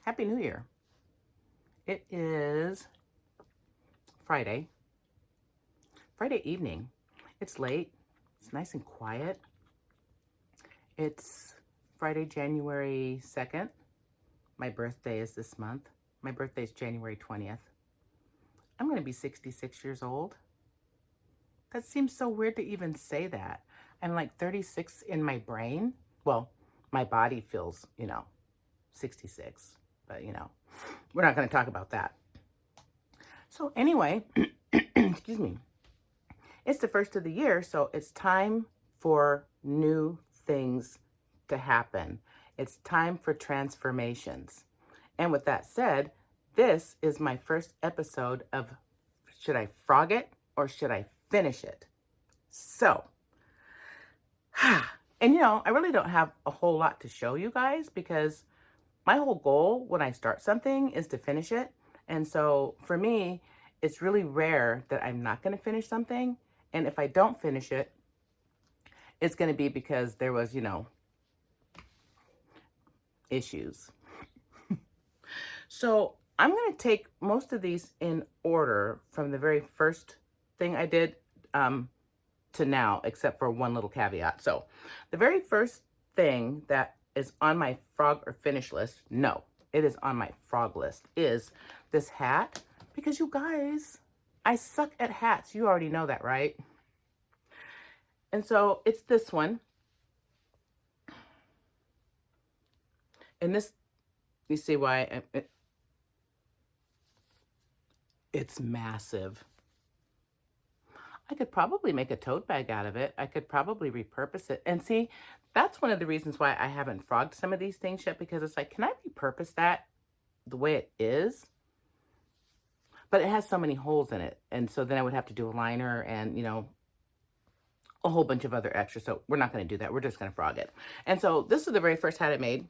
Happy New Year. It is Friday evening. It's late. It's nice and quiet. It's Friday, January 2nd. My birthday is this month. My birthday is January 20th. I'm going to be 66 years old. That seems so weird to even say that. I'm like 36 in my brain. Well, my body feels, 66. But, we're not going to talk about that. So anyway, excuse me. It's the first of the year, so it's time for new things to happen. It's time for transformations. And with that said, this is my first episode of should I frog it or should I finish it? So, and I really don't have a whole lot to show you guys because my whole goal when I start something is to finish it. And so for me, it's really rare that I'm not going to finish something. And if I don't finish it, it's going to be because there was, issues. So I'm going to take most of these in order from the very first thing I did to now, except for one little caveat. So the very first thing that is on my frog or finish list, no, it is on my frog list, is this hat. Because you guys, I suck at hats. You already know that, right? And so it's this one. And this, you see why it's massive. I could probably make a tote bag out of it. I could probably repurpose it. And see, that's one of the reasons why I haven't frogged some of these things yet, because it's like, can I repurpose that the way it is? But it has so many holes in it. And so then I would have to do a liner and, a whole bunch of other extras. So we're not going to do that. We're just going to frog it. And so this is the very first hat I made.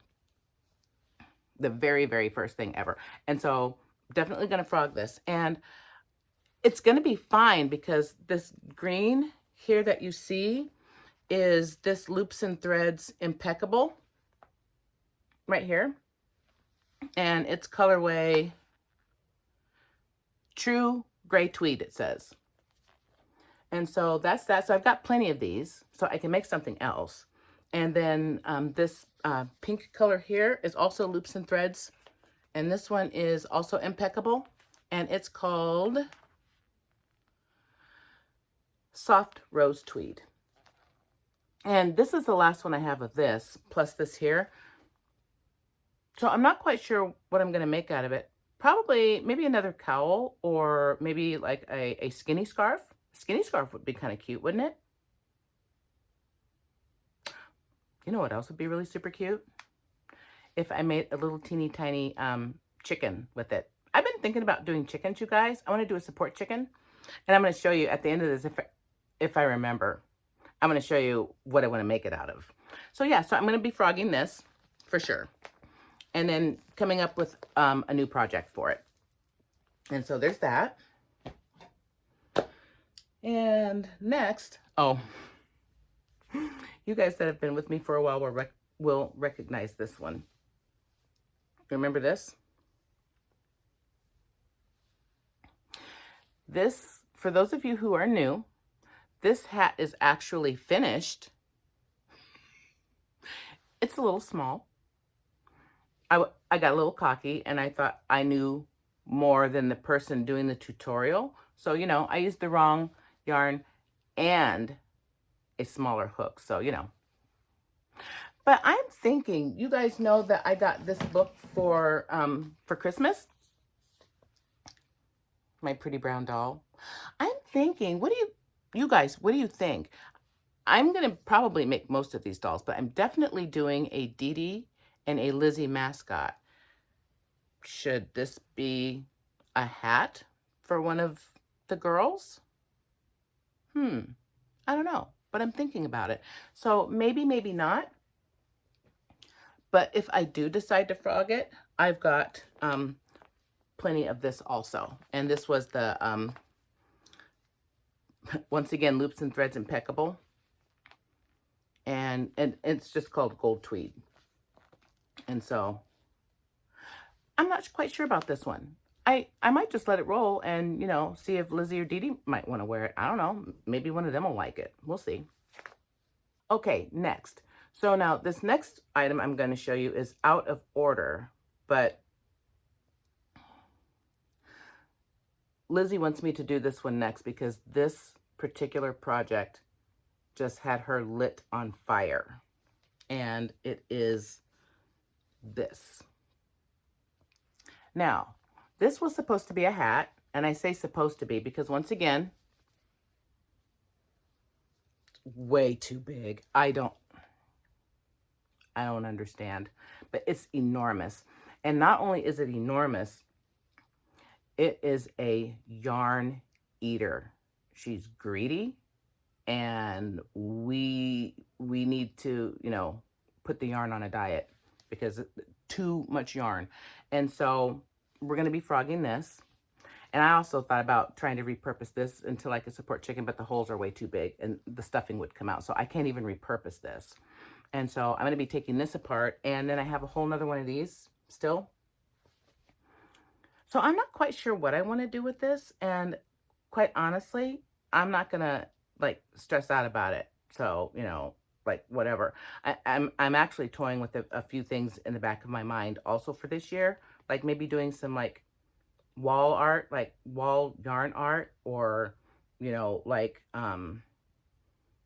The very, very first thing ever. And so definitely going to frog this. And it's going to be fine because this green here that you see is this Loops and Threads Impeccable right here. And it's colorway True Gray Tweed, it says. And so that's that. So I've got plenty of these, so I can make something else. And then this pink color here is also Loops and Threads. And this one is also Impeccable. And it's called Soft Rose Tweed. And this is the last one I have of this, plus this here. So I'm not quite sure what I'm going to make out of it. Probably maybe another cowl or maybe like a skinny scarf. Skinny scarf would be kind of cute, wouldn't it? You know what else would be really super cute? If I made a little teeny tiny chicken with it. I've been thinking about doing chickens, you guys. I want to do a support chicken. And I'm going to show you at the end of this, if I remember, I'm going to show you what I want to make it out of. So yeah, so I'm going to be frogging this for sure. And then coming up with a new project for it. And so there's that. And next, oh, you guys that have been with me for a while will recognize this one. Remember this? This, for those of you who are new, this hat is actually finished. It's a little small. I got a little cocky and I thought I knew more than the person doing the tutorial. So, I used the wrong yarn and a smaller hook. So, But I'm thinking, you guys know that I got this book for Christmas. My pretty brown doll. I'm thinking, what do you think? I'm going to probably make most of these dolls, but I'm definitely doing a Dee Dee and a Lizzie mascot. Should this be a hat for one of the girls? I don't know, but I'm thinking about it. So maybe, maybe not. But if I do decide to frog it, I've got plenty of this also. And this was the, once again, Loops and Threads Impeccable. And it's just called Gold Tweed. And so I'm not quite sure about this one. I might just let it roll and, you know, see if Lizzie or Dee Dee might want to wear it. I don't know. Maybe one of them will like it. We'll see. Okay, next. So now this next item I'm going to show you is out of order, but Lizzie wants me to do this one next because this particular project just had her lit on fire. And it is this. Now, this was supposed to be a hat, and I say supposed to be because once again, way too big. I don't understand, but it's enormous. And not only is it enormous, it is a yarn eater. She's greedy, and we need to, you know, put the yarn on a diet because too much yarn. And so we're going to be frogging this. And I also thought about trying to repurpose this until I could support chicken, but the holes are way too big and the stuffing would come out. So I can't even repurpose this. And so I'm going to be taking this apart, and then I have a whole nother one of these still. So I'm not quite sure what I want to do with this. And quite honestly, I'm not going to like stress out about it. So, you know, like whatever. I'm actually toying with a few things in the back of my mind also for this year, like maybe doing some like wall art, like wall yarn art, or, you know, like, you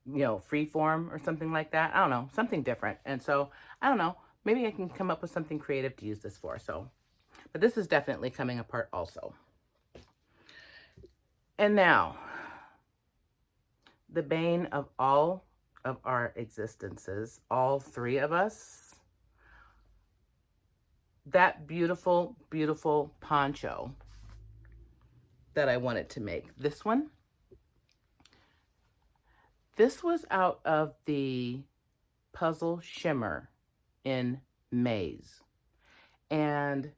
know, free form or something like that. I don't know, something different. And so, I don't know, maybe I can come up with something creative to use this for. So, but this is definitely coming apart also. And now, the bane of all of our existences, all three of us, that beautiful, beautiful poncho that I wanted to make. This one. This was out of the Puzzle Shimmer in Maze. And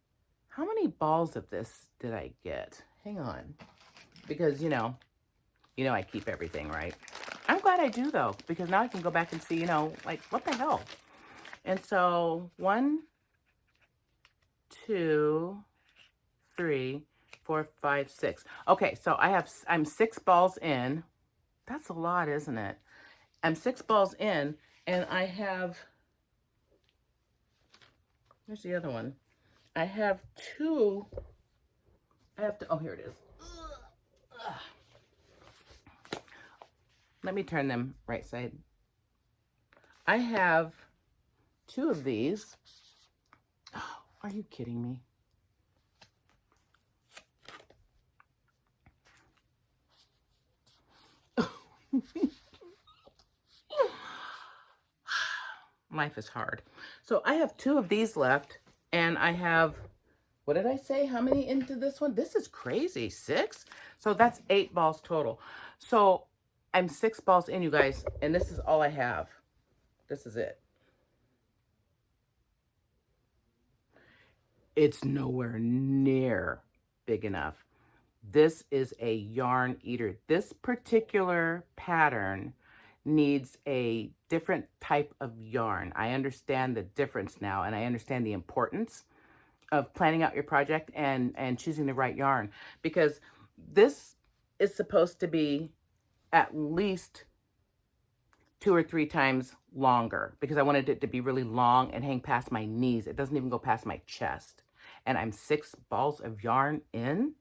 how many balls of this did I get? Hang on. Because, you know, I keep everything, right? I'm glad I do, though, because now I can go back and see, you know, like, what the hell? And so 1, 2, 3, 4, 5, 6. Okay, so I'm 6 balls in. That's a lot, isn't it? I'm 6 balls in, and I have, where's the other one? I have 2, oh, here it is. Let me turn them right side. I have 2 of these. Oh, are you kidding me? Life is hard. So I have 2 of these left, and I have, what did I say? How many into this one? This is crazy. 6? So that's 8 balls total. So I'm 6 balls in, you guys, and this is all I have. This is it. It's nowhere near big enough. This is a yarn eater. This particular pattern needs a different type of yarn. I understand the difference now, and I understand the importance of planning out your project and choosing the right yarn, because this is supposed to be at least 2 or 3 times longer, because I wanted it to be really long and hang past my knees. It doesn't even go past my chest. And I'm 6 balls of yarn in,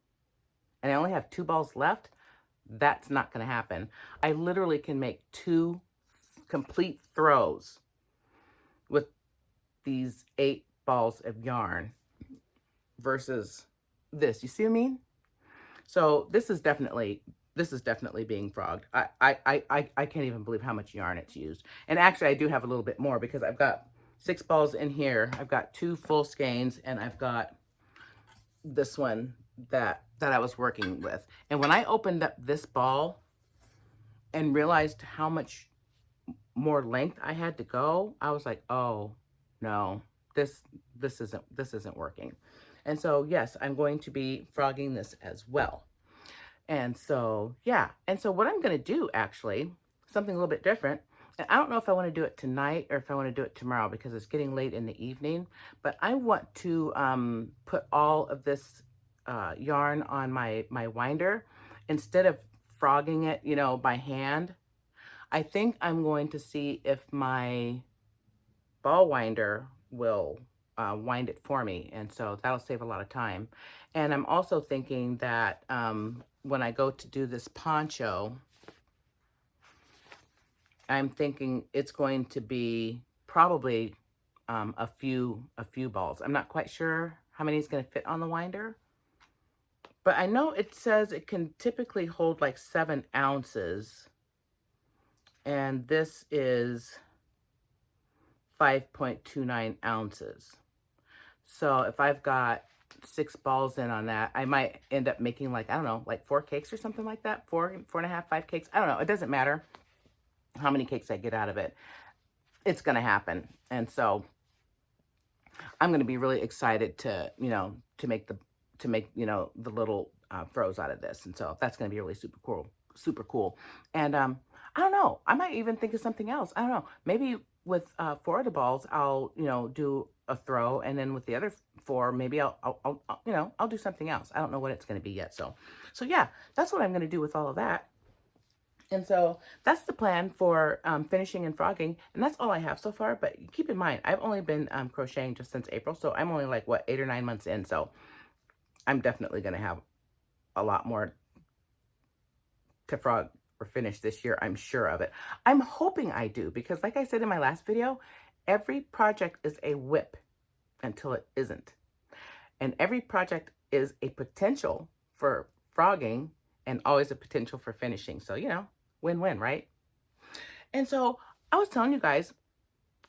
and I only have 2 balls left. That's not going to happen. I literally can make 2 complete throws with these 8 balls of yarn versus this. You see what I mean? So this is definitely being frogged. I can't even believe how much yarn it's used. And actually, I do have a little bit more because I've got 6 balls in here. I've got 2 full skeins, and I've got this one that I was working with. And when I opened up this ball and realized how much more length I had to go, I was like, oh no, this isn't working. And so yes, I'm going to be frogging this as well. And so yeah, and so what I'm going to do, actually, something a little bit different, I don't know if I want to do it tonight or if I want to do it tomorrow because it's getting late in the evening. But I want to put all of this yarn on my winder instead of frogging it, you know, by hand. I think I'm going to see if my ball winder will wind it for me. And so that'll save a lot of time. And I'm also thinking that when I go to do this poncho, I'm thinking it's going to be probably a few balls. I'm not quite sure how many is going to fit on the winder, but I know it says it can typically hold like 7 ounces, and this is 5.29 ounces. So if I've got 6 balls in on that, I might end up making like, I don't know, like 4 cakes or something like that. 4.5, 5 cakes. I don't know. It doesn't matter how many cakes I get out of it. It's going to happen. And so I'm going to be really excited to, you know, to make, you know, the little throws out of this. And so that's going to be really super cool, super cool. And I don't know, I might even think of something else. I don't know. Maybe with 4 of the balls, I'll, you know, do a throw. And then with the other 4, maybe I'll you know, I'll do something else. I don't know what it's going to be yet. So yeah, that's what I'm going to do with all of that. And so that's the plan for finishing and frogging. And that's all I have so far. But keep in mind, I've only been crocheting just since April. So I'm only like, what, 8 or 9 months in. So I'm definitely going to have a lot more to frog or finish this year. I'm sure of it. I'm hoping I do. Because like I said in my last video, every project is a whip until it isn't. And every project is a potential for frogging and always a potential for finishing. So, you know, win-win, right? And so I was telling you guys,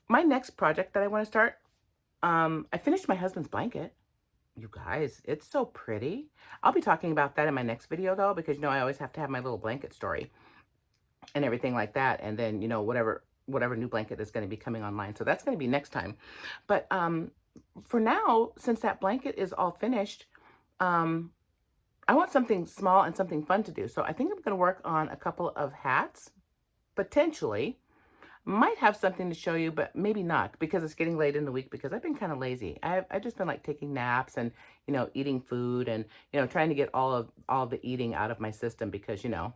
my next project that I want to start, I finished my husband's blanket. You guys, it's so pretty. I'll be talking about that in my next video though, because you know, I always have to have my little blanket story and everything like that. And then, you know, whatever new blanket is going to be coming online. So that's going to be next time. But for now, since that blanket is all finished, I want something small and something fun to do. So I think I'm going to work on a couple of hats, potentially. Might have something to show you, but maybe not because it's getting late in the week because I've been kind of lazy. I've just been like taking naps and, you know, eating food and, you know, trying to get all the eating out of my system because, you know,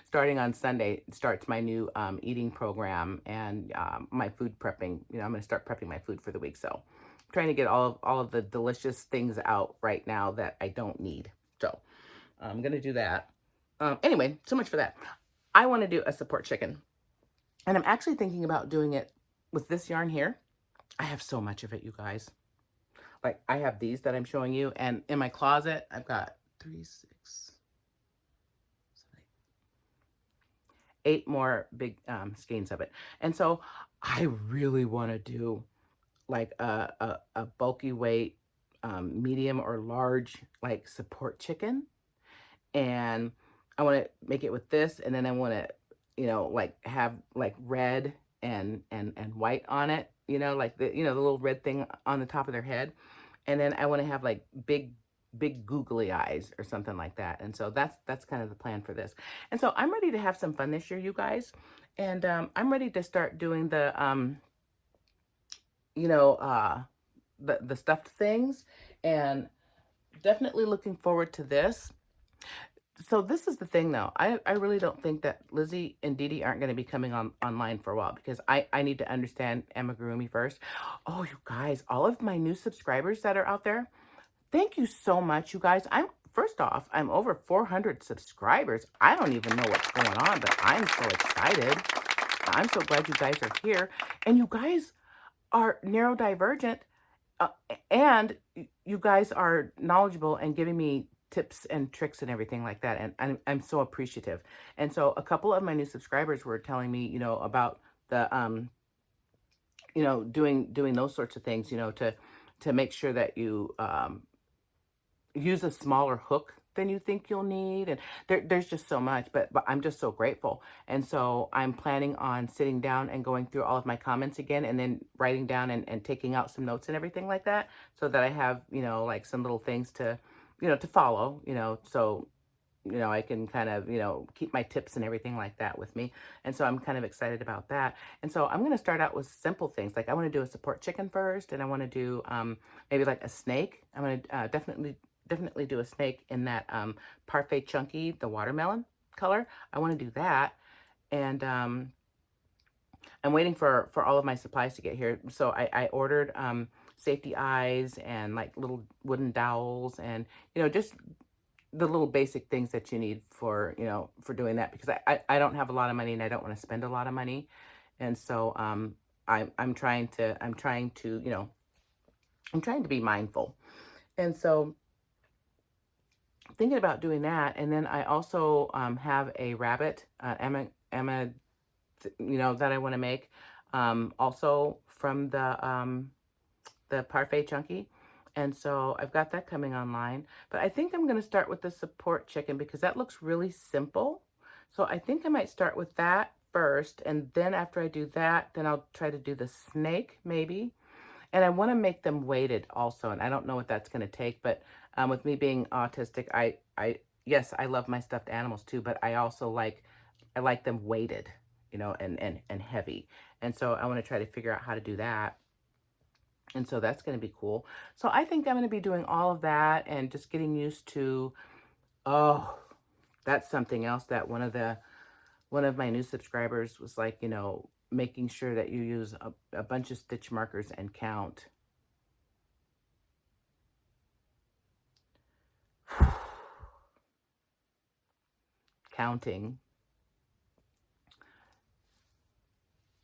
starting on Sunday starts my new eating program and my food prepping. You know, I'm going to start prepping my food for the week. So I'm trying to get all of the delicious things out right now that I don't need. So I'm going to do that. Anyway, so much for that. I want to do a support chicken. And I'm actually thinking about doing it with this yarn here. I have so much of it, you guys. Like, I have these that I'm showing you. And in my closet, I've got 3, 6, 8 more big skeins of it. And so I really want to do like a bulky weight, medium or large, like support chicken. And I want to make it with this. And then I want to, you know, like have like red and white on it, you know, like the, you know, the little red thing on the top of their head. And then I want to have like big googly eyes or something like that. And so that's kind of the plan for this. And so I'm ready to have some fun this year, you guys. And I'm ready to start doing the you know, the stuffed things, and definitely looking forward to this. So this is the thing though. I really don't think that Lizzie and Dee Dee aren't going to be coming online for a while because I need to understand amigurumi first. Oh, you guys, all of my new subscribers that are out there, thank you so much, you guys. First off, I'm over 400 subscribers. I don't even know what's going on, but I'm so excited. I'm so glad you guys are here. And you guys are neurodivergent, uh, and you guys are knowledgeable and giving me tips and tricks and everything like that. And I'm so appreciative. And so a couple of my new subscribers were telling me, you know, about the, you know, doing those sorts of things, you know, to make sure that you, use a smaller hook than you think you'll need. And there's just so much, but I'm just so grateful. And so I'm planning on sitting down and going through all of my comments again and then writing down and taking out some notes and everything like that so that I have, you know, like some little things to, you know, to follow, you know, so I can kind of, keep my tips and everything like that with me. And so I'm kind of excited about that. And so I'm going to start out with simple things. Like I want to do a support chicken first, and I want to do maybe like a snake. I'm going to definitely do a snake in that parfait chunky, the watermelon color. I want to do that. And I'm waiting for all of my supplies to get here. So I ordered safety eyes and like little wooden dowels and, just the little basic things that you need for, for doing that, because I don't have a lot of money and I don't want to spend a lot of money. And so I'm trying to, I'm trying to be mindful. And so thinking about doing that. And then I also have a rabbit, Emma, that I want to make, also from the parfait chunky. And so I've got that coming online. But I think I'm going to start with the support chicken because that looks really simple. So I think I might start with that first. And then after I do that, then I'll try to do the snake maybe. And I want to make them weighted also. And I don't know what that's going to take. But with me being autistic, yes, I love my stuffed animals too. But I like them weighted, and heavy. And so I want to try to figure out how to do that. And so that's going to be cool. So I think I'm going to be doing all of that and just getting used to, oh, that's something else that one of my new subscribers was like, making sure that you use a bunch of stitch markers and count. Counting.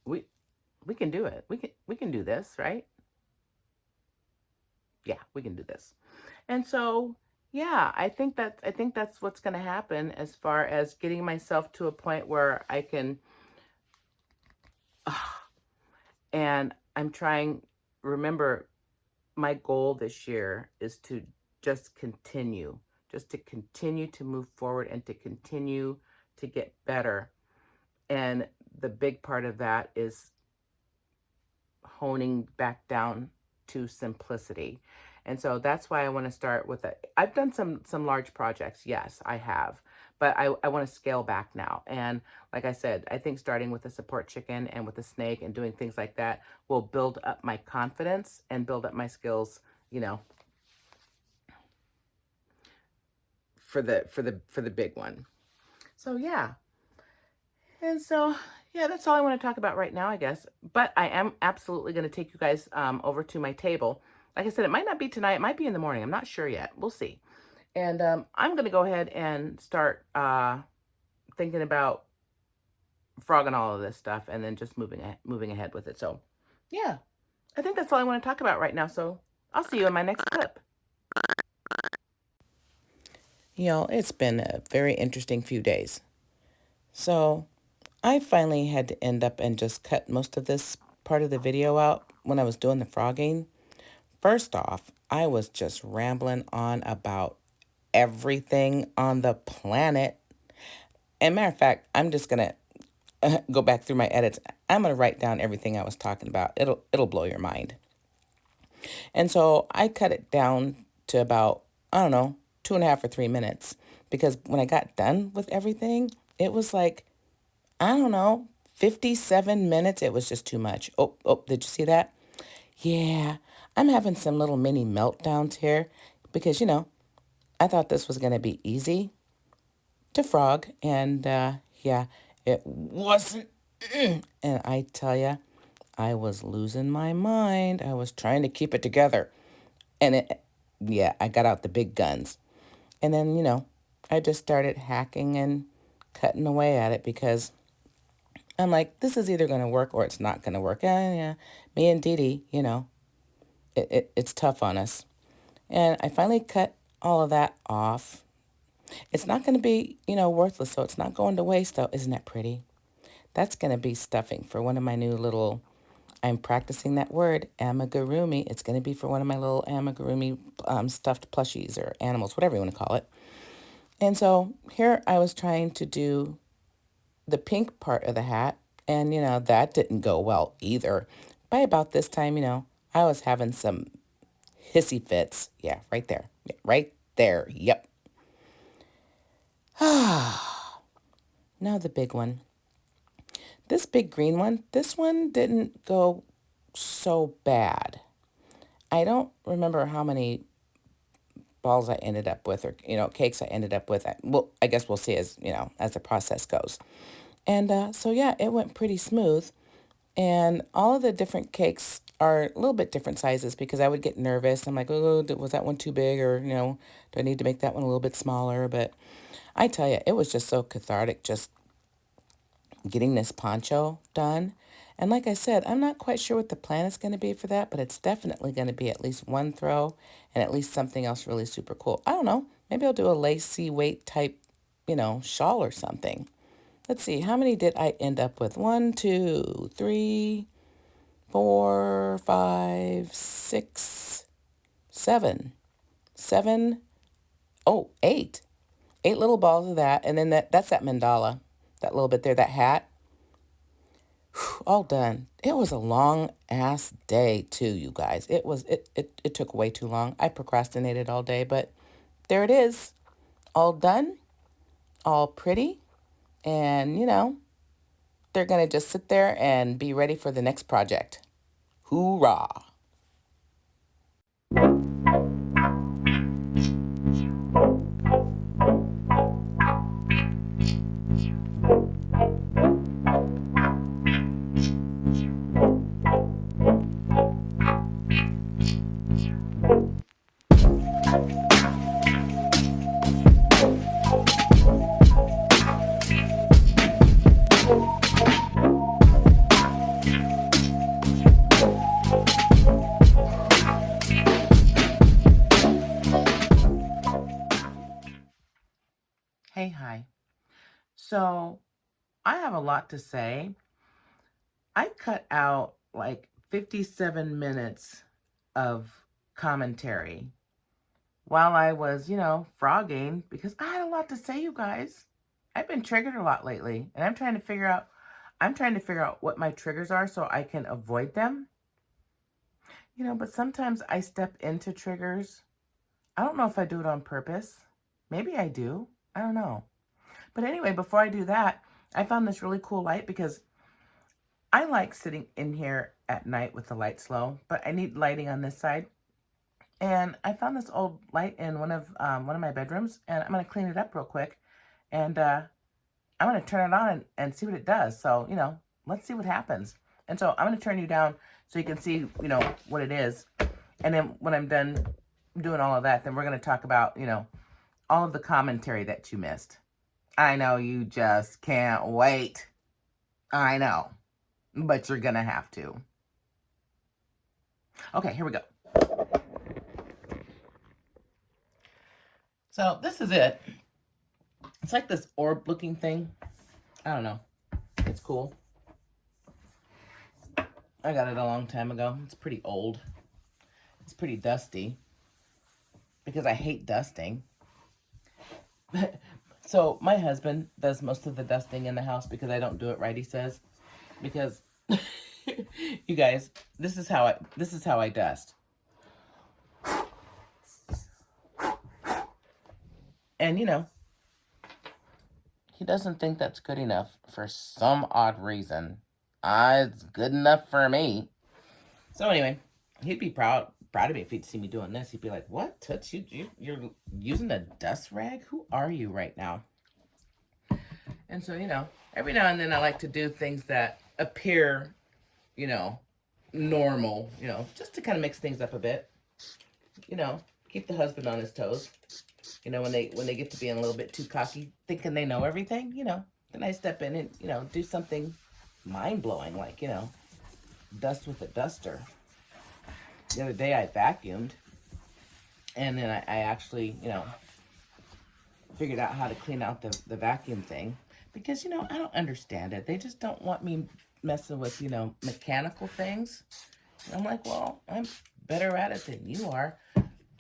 We we can do it. We can do this, right? Yeah, we can do this. And so, yeah, I think that's what's going to happen as far as getting myself to a point where I can and I'm trying, remember, my goal this year is to just continue, just to continue to move forward and to continue to get better. And the big part of that is honing back down to simplicity. And so that's why I want to start with it. I've done some large projects. Yes, I have. But I want to scale back now. And like I said, I think starting with the support chicken and with the snake and doing things like that will build up my confidence and build up my skills, you know, for the big one. So yeah. And so, yeah, that's all I want to talk about right now, I guess. But I am absolutely going to take you guys over to my table. Like I said, it might not be tonight. It might be in the morning. I'm not sure yet. We'll see. And I'm going to go ahead and start thinking about frogging all of this stuff and then just moving ahead with it. So, yeah, I think that's all I want to talk about right now. So I'll see you in my next clip. It's been a very interesting few days. So I finally had to end up and just cut most of this part of the video out when I was doing the frogging. First off, I was just rambling on about everything on the planet. And matter of fact, I'm just gonna go back through my edits. I'm gonna write down everything I was talking about. It'll blow your mind. And so I cut it down to about, I don't know, 2.5 or 3 minutes, because when I got done with everything, it was like, I don't know, 57 minutes. It was just too much. Oh, did you see that? Yeah, I'm having some little mini meltdowns here because, I thought this was going to be easy to frog. And yeah, it wasn't. And I tell you, I was losing my mind. I was trying to keep it together. And yeah, I got out the big guns. And then, I just started hacking and cutting away at it because I'm like, this is either going to work or it's not going to work. Yeah. Me and Dee Dee, it's tough on us. And I finally cut all of that off. It's not going to be, worthless, so it's not going to waste, though. Isn't that pretty? That's going to be stuffing for one of my new little, I'm practicing that word, amigurumi. It's going to be for one of my little amigurumi stuffed plushies or animals, whatever you want to call it. And so here I was trying to do the pink part of the hat, and, that didn't go well either. By about this time, I was having some hissy fits. Yeah, right there. Yeah, right there. Yep. Now the big one. This big green one, this one didn't go so bad. I don't remember how many balls I ended up with, or, cakes I ended up with. Well, I guess we'll see as, as the process goes. And so, yeah, it went pretty smooth. And all of the different cakes are a little bit different sizes because I would get nervous. I'm like, oh, was that one too big? Or, do I need to make that one a little bit smaller? But I tell you, it was just so cathartic just getting this poncho done. And like I said, I'm not quite sure what the plan is going to be for that, but it's definitely going to be at least one throw and at least something else really super cool. I don't know. Maybe I'll do a lacy weight type, shawl or something. Let's see. How many did I end up with? 1, 2, 3, 4, 5, 6, 7. 7. Oh, 8. 8 little balls of that. And then that's that mandala. That little bit there, that hat. All done. It was a long ass day too, you guys. It took way too long. I procrastinated all day, but there it is. All done, all pretty, and they're gonna just sit there and be ready for the next project. Hoorah. Hey, hi. So I have a lot to say. I cut out like 57 minutes of commentary while I was, frogging because I had a lot to say, you guys. I've been triggered a lot lately, and I'm trying to figure out what my triggers are so I can avoid them. But sometimes I step into triggers. I don't know if I do it on purpose. Maybe I do. I don't know. But anyway, before I do that, I found this really cool light because I like sitting in here at night with the lights low, but I need lighting on this side. And I found this old light in one of my bedrooms, and I'm going to clean it up real quick. And I'm going to turn it on and see what it does. So, let's see what happens. And so I'm going to turn you down so you can see, what it is. And then when I'm done doing all of that, then we're going to talk about, all of the commentary that you missed. I know you just can't wait. I know. But you're going to have to. Okay, here we go. So this is it. It's like this orb looking thing. I don't know. It's cool. I got it a long time ago. It's pretty old. It's pretty dusty because I hate dusting. So my husband does most of the dusting in the house because I don't do it right, he says. Because you guys, this is how I dust. And he doesn't think that's good enough for some odd reason. It's good enough for me. So anyway, he'd be proud of me if he'd see me doing this. He'd be like, "What, Toots? You're using a dust rag? Who are you right now?" And so every now and then I like to do things that appear, normal, just to kind of mix things up a bit. Keep the husband on his toes. When they get to being a little bit too cocky, thinking they know everything, then I step in and, do something mind-blowing, like, dust with a duster. The other day I vacuumed, and then I actually, figured out how to clean out the vacuum thing. Because, I don't understand it. They just don't want me messing with, mechanical things. And I'm like, well, I'm better at it than you are.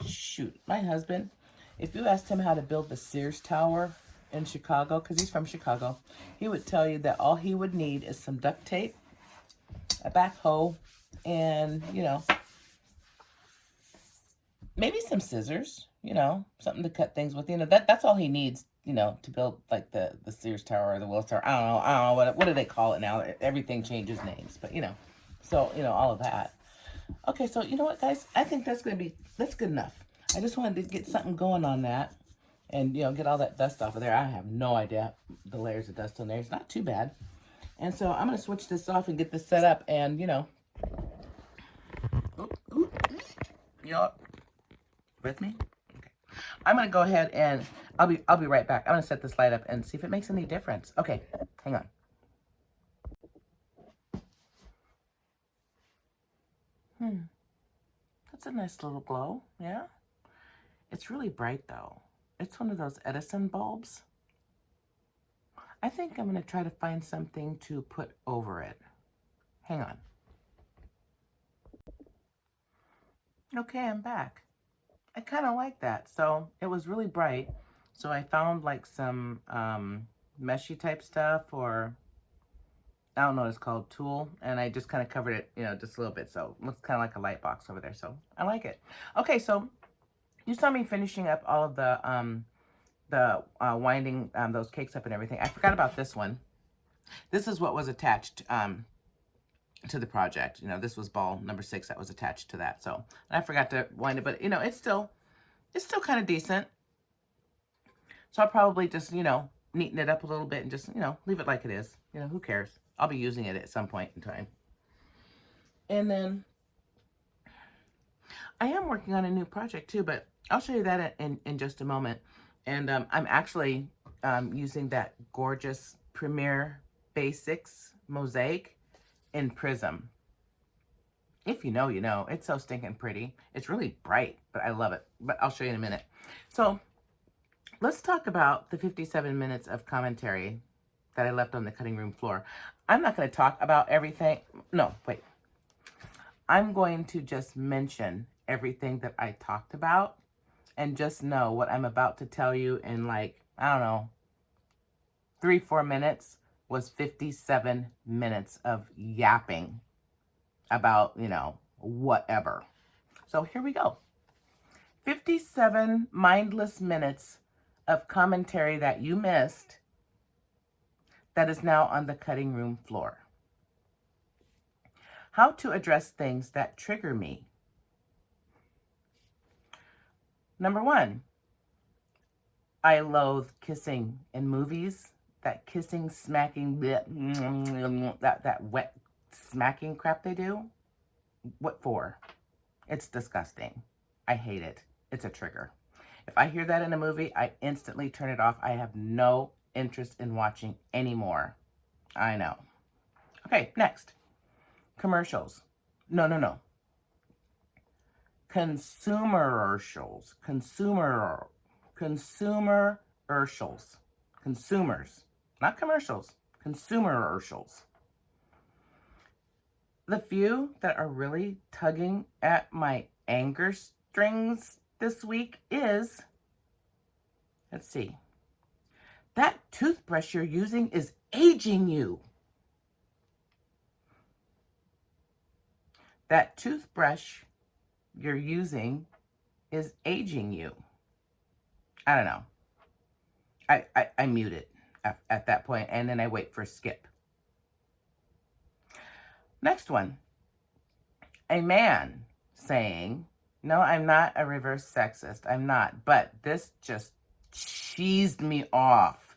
Shoot, my husband, if you asked him how to build the Sears Tower in Chicago, because he's from Chicago, he would tell you that all he would need is some duct tape, a backhoe, and, maybe some scissors, something to cut things with. That's all he needs you know, to build like the Sears Tower or the Willis Tower. I don't know, what do they call it now? Everything changes names, but you know, so, you know, all of that. Okay, so you know what, guys? I think that's good enough. I just wanted to get something going on that and, you know, get all that dust off of there. I have no idea the layers of dust on there. It's not too bad. And so I'm going to switch this off and get this set up and, you know, you know, with me? Okay. I'm going to go ahead and I'll be right back. I'm going to set this light up and see if it makes any difference. Okay, hang on. That's a nice little glow, yeah? It's really bright though. It's one of those Edison bulbs. I think I'm going to try to find something to put over it. Hang on. Okay, I'm back. I kind of like that. So it was really bright. So I found like some meshy type stuff, or I don't know what it's called, tulle. And I just kind of covered it, you know, just a little bit. So it looks kind of like a light box over there. So I like it. Okay, so you saw me finishing up all of the winding those cakes up and everything. I forgot about this one. This is what was attached to the project. You know, this was ball number 6 that was attached to that. So I forgot to wind it, but you know, it's still kind of decent. So I'll probably just, you know, neaten it up a little bit and just, you know, leave it like it is. You know, who cares? I'll be using it at some point in time. And then I am working on a new project too, but I'll show you that in just a moment. And I'm actually using that gorgeous Premier Basics mosaic in Prism. If you know, you know. It's so stinking pretty. It's really bright, but I love it. But I'll show you in a minute. So let's talk about the 57 minutes of commentary that I left on the cutting room floor. I'm not going to talk about everything. No, wait. I'm going to just mention everything that I talked about, and just know what I'm about to tell you in, like, I don't know, 3-4 minutes was 57 minutes of yapping about, you know, whatever. So here we go. 57 mindless minutes of commentary that you missed that is now on the cutting room floor. How to address things that trigger me. Number 1, I loathe kissing in movies. That kissing, smacking, that wet smacking crap they do. What for? It's disgusting. I hate it. It's a trigger. If I hear that in a movie, I instantly turn it off. I have no interest in watching anymore. I know. Okay, next. Commercials. No. Consumercials. Consumercials. Consumers. Not commercials. Consumercials. The few that are really tugging at my anger strings this week is, let's see, that toothbrush you're using is aging you. That toothbrush you're using is aging you. I don't know. I mute it at that point, and then I wait for skip. Next one. A man saying, no, I'm not a reverse sexist. I'm not. But this just cheesed me off.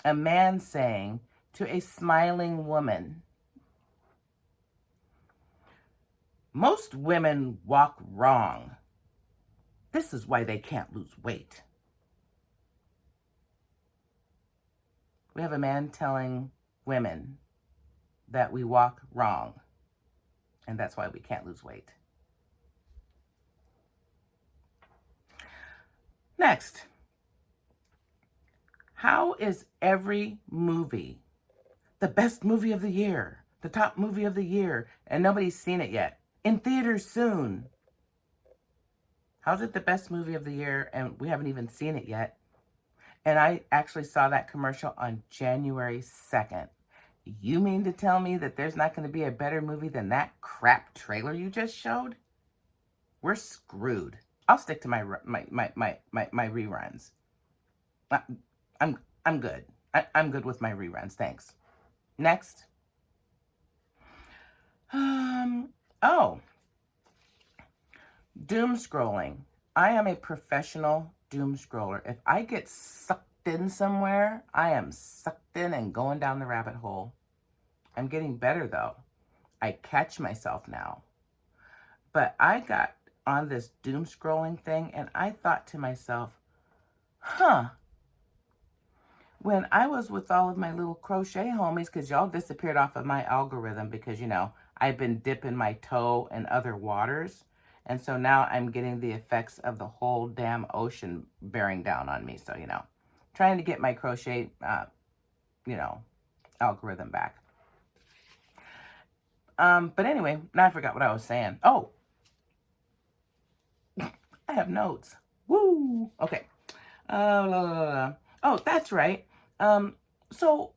A man saying to a smiling woman, most women walk wrong. This is why they can't lose weight. We have a man telling women that we walk wrong, and that's why we can't lose weight. Next, how is every movie the best movie of the year, the top movie of the year, and nobody's seen it yet? In theaters soon. How's it the best movie of the year and we haven't even seen it yet? And I actually saw that commercial on January 2nd. You mean to tell me that there's not going to be a better movie than that crap trailer you just showed? We're screwed. I'll stick to my reruns. I, I'm good. I'm good with my reruns. Thanks. Next. Oh, doom scrolling. I am a professional doom scroller. If I get sucked in somewhere, I am sucked in and going down the rabbit hole. I'm getting better though. I catch myself now. But I got on this doom scrolling thing and I thought to myself, huh, when I was with all of my little crochet homies, because y'all disappeared off of my algorithm because, I've been dipping my toe in other waters. And so now I'm getting the effects of the whole damn ocean bearing down on me. So, trying to get my crochet, algorithm back. But anyway, now I forgot what I was saying. Oh, I have notes. Woo! Okay. Oh, that's right. So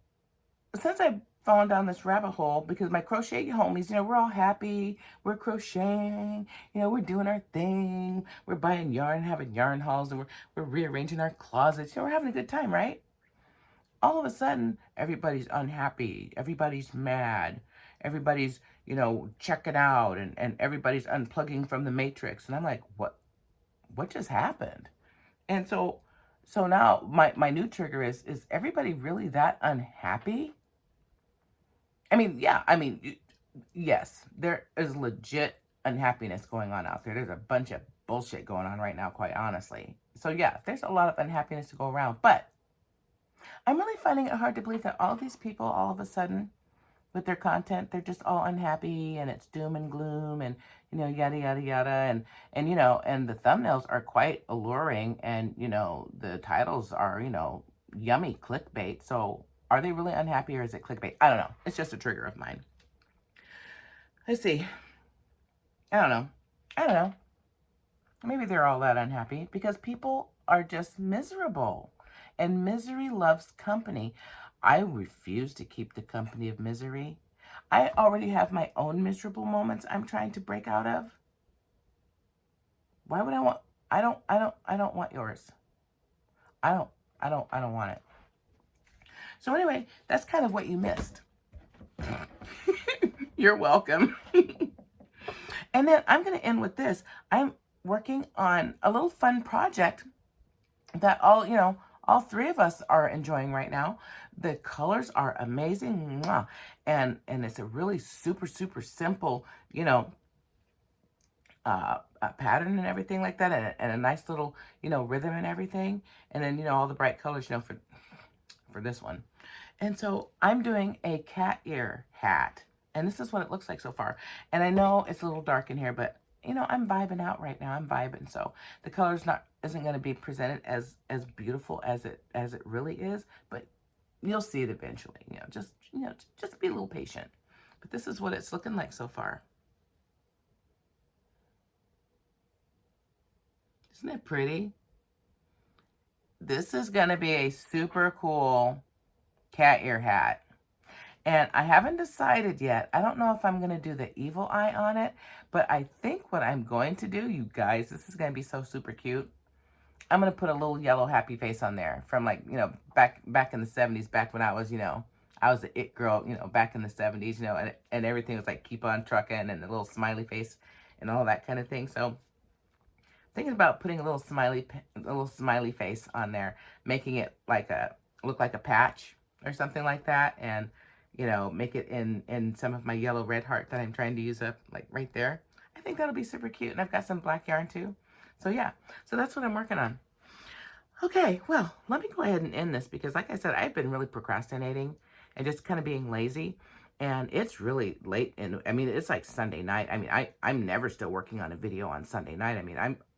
since I've fallen down this rabbit hole, because my crochet homies, we're all happy, we're crocheting, we're doing our thing, we're buying yarn, having yarn hauls, and we're rearranging our closets, we're having a good time, right? All of a sudden, everybody's unhappy, everybody's mad, everybody's, checking out, and everybody's unplugging from the matrix. And I'm like, what just happened? And so now my new trigger is everybody really that unhappy? I mean, yeah, yes, there is legit unhappiness going on out there. There's a bunch of bullshit going on right now, quite honestly. So yeah, there's a lot of unhappiness to go around, but I'm really finding it hard to believe that all these people all of a sudden with their content, they're just all unhappy and it's doom and gloom and, yada, yada, yada. And the thumbnails are quite alluring and, the titles are, yummy clickbait. So are they really unhappy or is it clickbait? I don't know. It's just a trigger of mine. Let's see. I don't know. I don't know. Maybe they're all that unhappy because people are just miserable and misery loves company. I refuse to keep the company of misery. I already have my own miserable moments I'm trying to break out of. Why would I want, I don't want yours. I don't want it. So anyway, that's kind of what you missed. You're welcome. And then I'm going to end with this. I'm working on a little fun project that all three of us are enjoying right now. The colors are amazing. Mwah. And it's a really super, super simple, pattern and everything like that. And a nice little, rhythm and everything. And then, all the bright colors, for this one. And so I'm doing a cat ear hat. And this is what it looks like so far. And I know it's a little dark in here, but I'm vibing out right now. I'm vibing. So the color's isn't going to be presented as beautiful as it really is, but you'll see it eventually. Just be a little patient. But this is what it's looking like so far. Isn't it pretty? This is going to be a super cool cat ear hat. And I haven't decided yet. I don't know if I'm going to do the evil eye on it, but I think what I'm going to do, you guys, this is going to be so super cute. I'm going to put a little yellow happy face on there from back in the 70s, back when I was, I was the it girl, back in the 70s, and everything was like keep on trucking and a little smiley face and all that kind of thing. So thinking about putting a little smiley face on there, making it look like a patch or something like that, and make it in some of my yellow red heart that I'm trying to use up like right there. I think that'll be super cute, and I've got some black yarn too. So yeah, so that's what I'm working on. Okay, well, let me go ahead and end this because like I said, I've been really procrastinating and just kind of being lazy. And it's really late, and it's like Sunday night. I'm never still working on a video on Sunday night.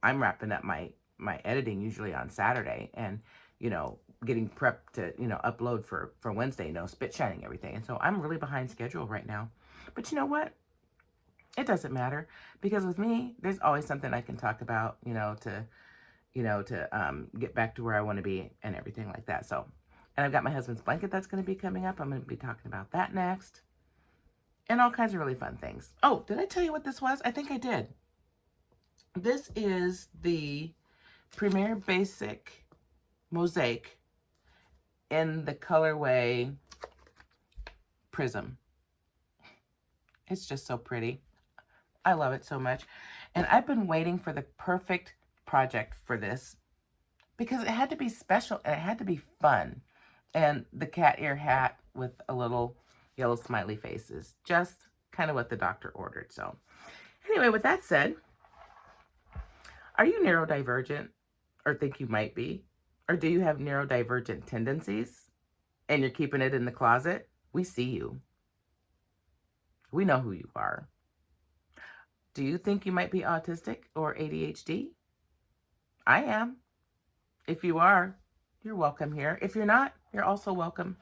I'm wrapping up my editing usually on Saturday, and getting prepped to upload for Wednesday. Spit shining everything, and so I'm really behind schedule right now. But you know what? It doesn't matter because with me, there's always something I can talk about. To get back to where I want to be and everything like that. So, and I've got my husband's blanket that's going to be coming up. I'm going to be talking about that next. And all kinds of really fun things. Oh, did I tell you what this was? I think I did. This is the Premier Basic Mosaic in the colorway Prism. It's just so pretty. I love it so much. And I've been waiting for the perfect project for this because it had to be special and it had to be fun. And the cat ear hat with a little yellow smiley face is just kind of what the doctor ordered. So anyway, with that said, are you neurodivergent or think you might be? Or do you have neurodivergent tendencies and you're keeping it in the closet? We see you. We know who you are. Do you think you might be autistic or ADHD? I am. If you are, you're welcome here. If you're not, you're also welcome.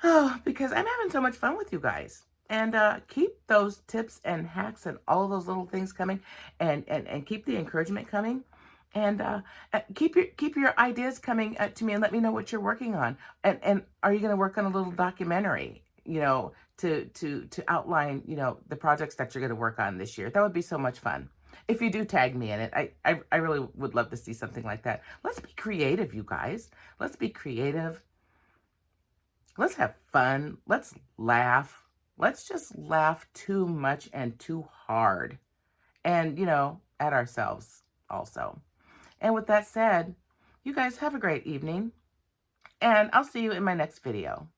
Oh, because I'm having so much fun with you guys. And keep those tips and hacks and all those little things coming, and keep the encouragement coming, and keep your ideas coming to me, and let me know what you're working on. And are you going to work on a little documentary, to outline, the projects that you're going to work on this year? That would be so much fun. If you do, tag me in it. I really would love to see something like that. Let's be creative, you guys. Let's be creative. Let's have fun. Let's laugh. Let's just laugh too much and too hard. And, at ourselves also. And with that said, you guys have a great evening. And I'll see you in my next video.